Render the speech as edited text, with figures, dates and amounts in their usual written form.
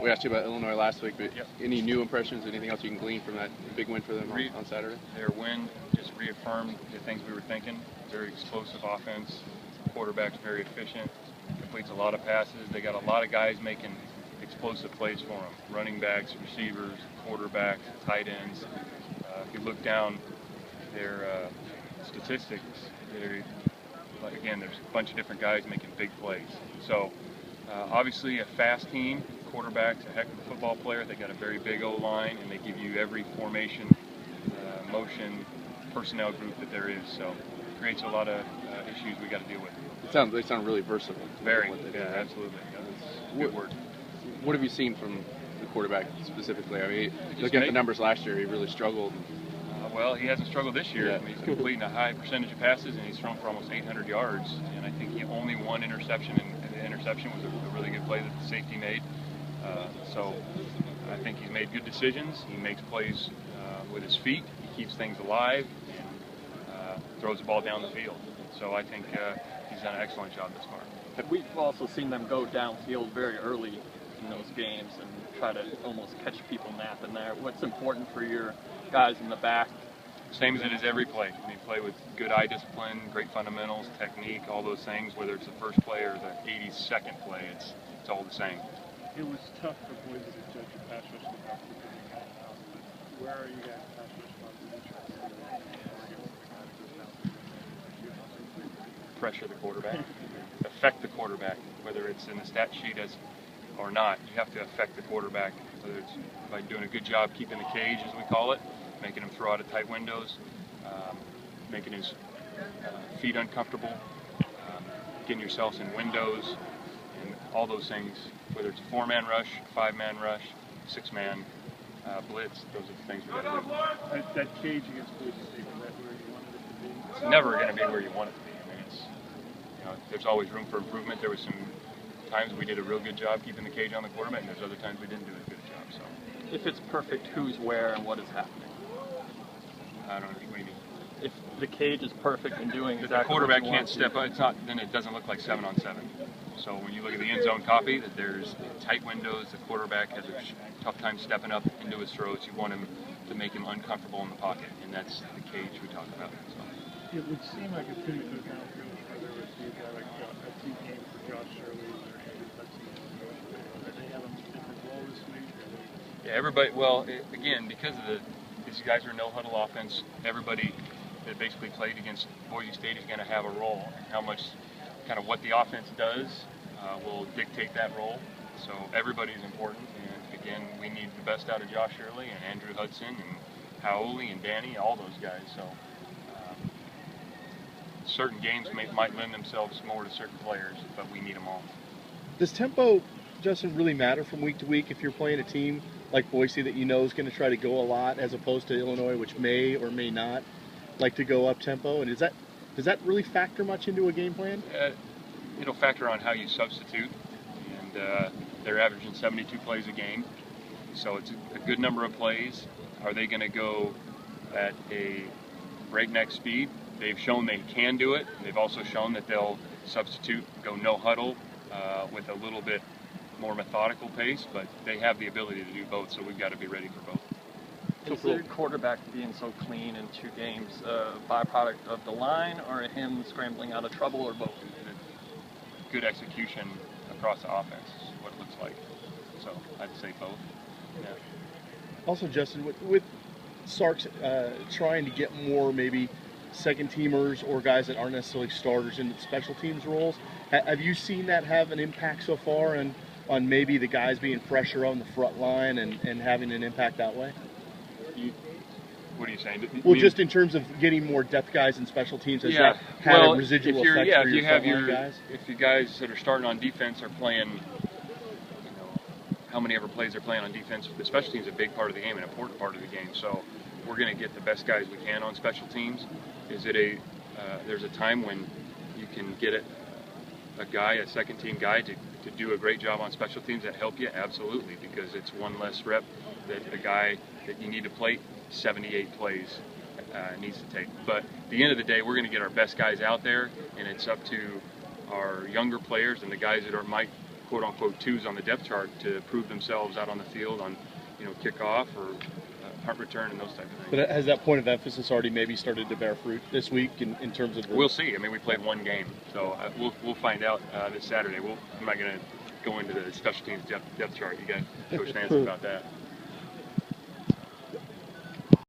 We asked you about Illinois last week, but Yep. any new impressions, anything else you can glean from that big win for them on Saturday? Their win just reaffirmed the things we were thinking. Very explosive offense. Quarterback's very efficient. Completes a lot of passes. They got a lot of guys making explosive plays for them. Running backs, receivers, quarterbacks, tight ends. If you look down their statistics, again, there's a bunch of different guys making big plays. So obviously a fast team. Quarterback's a heck of a football player. They got a very big O-line, and they give you every formation, motion, personnel group that there is. So it creates a lot of issues we got to deal with. They sound really versatile. Very, yeah, absolutely. That's a good word. What have you seen from the quarterback specifically? I mean, looking at the numbers last year, he really struggled. Well, he hasn't struggled this year. Yeah. I mean, he's completing a high percentage of passes, and he's thrown for almost 800 yards. And I think he only one interception, and the interception was a really good play that the safety made. So I think he's made good decisions. He makes plays with his feet. He keeps things alive and throws the ball down the field. So I think he's done an excellent job this far. We've also seen them go downfield very early in those games and try to almost catch people napping there. What's important for your guys in the back? Same as it is every play. I mean, play with good eye discipline, great fundamentals, technique, all those things, whether it's the first play or the 82nd play, it's all the same. It was tough for Boise to judge your pass rush without but where are you guys pass rush? Pressure the quarterback, affect the quarterback, whether it's in the stat sheet or not. You have to affect the quarterback, whether it's by doing a good job keeping the cage, as we call it, making him throw out of tight windows, making his feet uncomfortable, getting yourselves in windows, and all those things, whether it's a 4-man rush, 5-man rush, 6-man blitz, those are the things we got to do. That cage against Boise State, is that where you wanted it to be? It's never going to be where you want it to be. I mean, there's always room for improvement. There was some times we did a real good job keeping the cage on the quarterback, and there's other times we didn't do a good job. So, if it's perfect, who's where and what is happening? I don't know what you mean. If the cage is perfect and doing exactly the quarterback what you can't want step up, it's not. Then it doesn't look like 7-on-7. So when you look at the end zone copy, that there's tight windows. The quarterback has a tough time stepping up into his throws. You want him to make him uncomfortable in the pocket, and that's the cage we talk about. So. It would seem like a pretty good downfield whether it was a guy like a team game for Josh Shirley or Andrew Hudson. Are they having a different role this week? Yeah, everybody. Well, again, because of these guys are no huddle offense. Everybody that basically played against Boise State is going to have a role, and how much, kind of what the offense does, will dictate that role. So everybody is important, and again, we need the best out of Josh Shirley and Andrew Hudson and Howley and Danny, all those guys. So certain games might lend themselves more to certain players, but we need them all. Does tempo, Justin, really matter from week to week if you're playing a team like Boise that you know is going to try to go a lot, as opposed to Illinois, which may or may not like to go up tempo? And does that really factor much into a game plan? It'll factor on how you substitute, and they're averaging 72 plays a game, so it's a good number of plays. Are they going to go at a breakneck speed? They've shown they can do it. They've also shown that they'll substitute, go no huddle with a little bit more methodical pace, but they have the ability to do both, so we've got to be ready for both. Is their quarterback being so clean in 2 games a byproduct of the line, or him scrambling out of trouble, or both? Good execution across the offense is what it looks like. So I'd say both. Yeah. Also, Justin, with Sark's trying to get more maybe second teamers or guys that aren't necessarily starters into special teams roles, have you seen that have an impact so far on maybe the guys being fresher on the front line and having an impact that way? What are you saying? Well, just in terms of getting more depth guys in special teams, has that had a residual effect for your frontline guys? If you guys that are starting on defense are playing, how many ever plays they're playing on defense, the special teams is a big part of the game, an important part of the game. So we're going to get the best guys we can on special teams. Is it there's a time when you can get a second team guy to do a great job on special teams that help you? Absolutely, because it's one less rep that a guy that you need to play 78 plays needs to take. But at the end of the day, we're going to get our best guys out there, and it's up to our younger players and the guys that might quote-unquote twos on the depth chart to prove themselves out on the field on, kickoff or punt return and those type of things. But has that point of emphasis already maybe started to bear fruit this week in terms of? We'll see. I mean, we played one game, so we'll find out this Saturday. I'm not going to go into the special teams depth chart. You got Coach Nancy about that.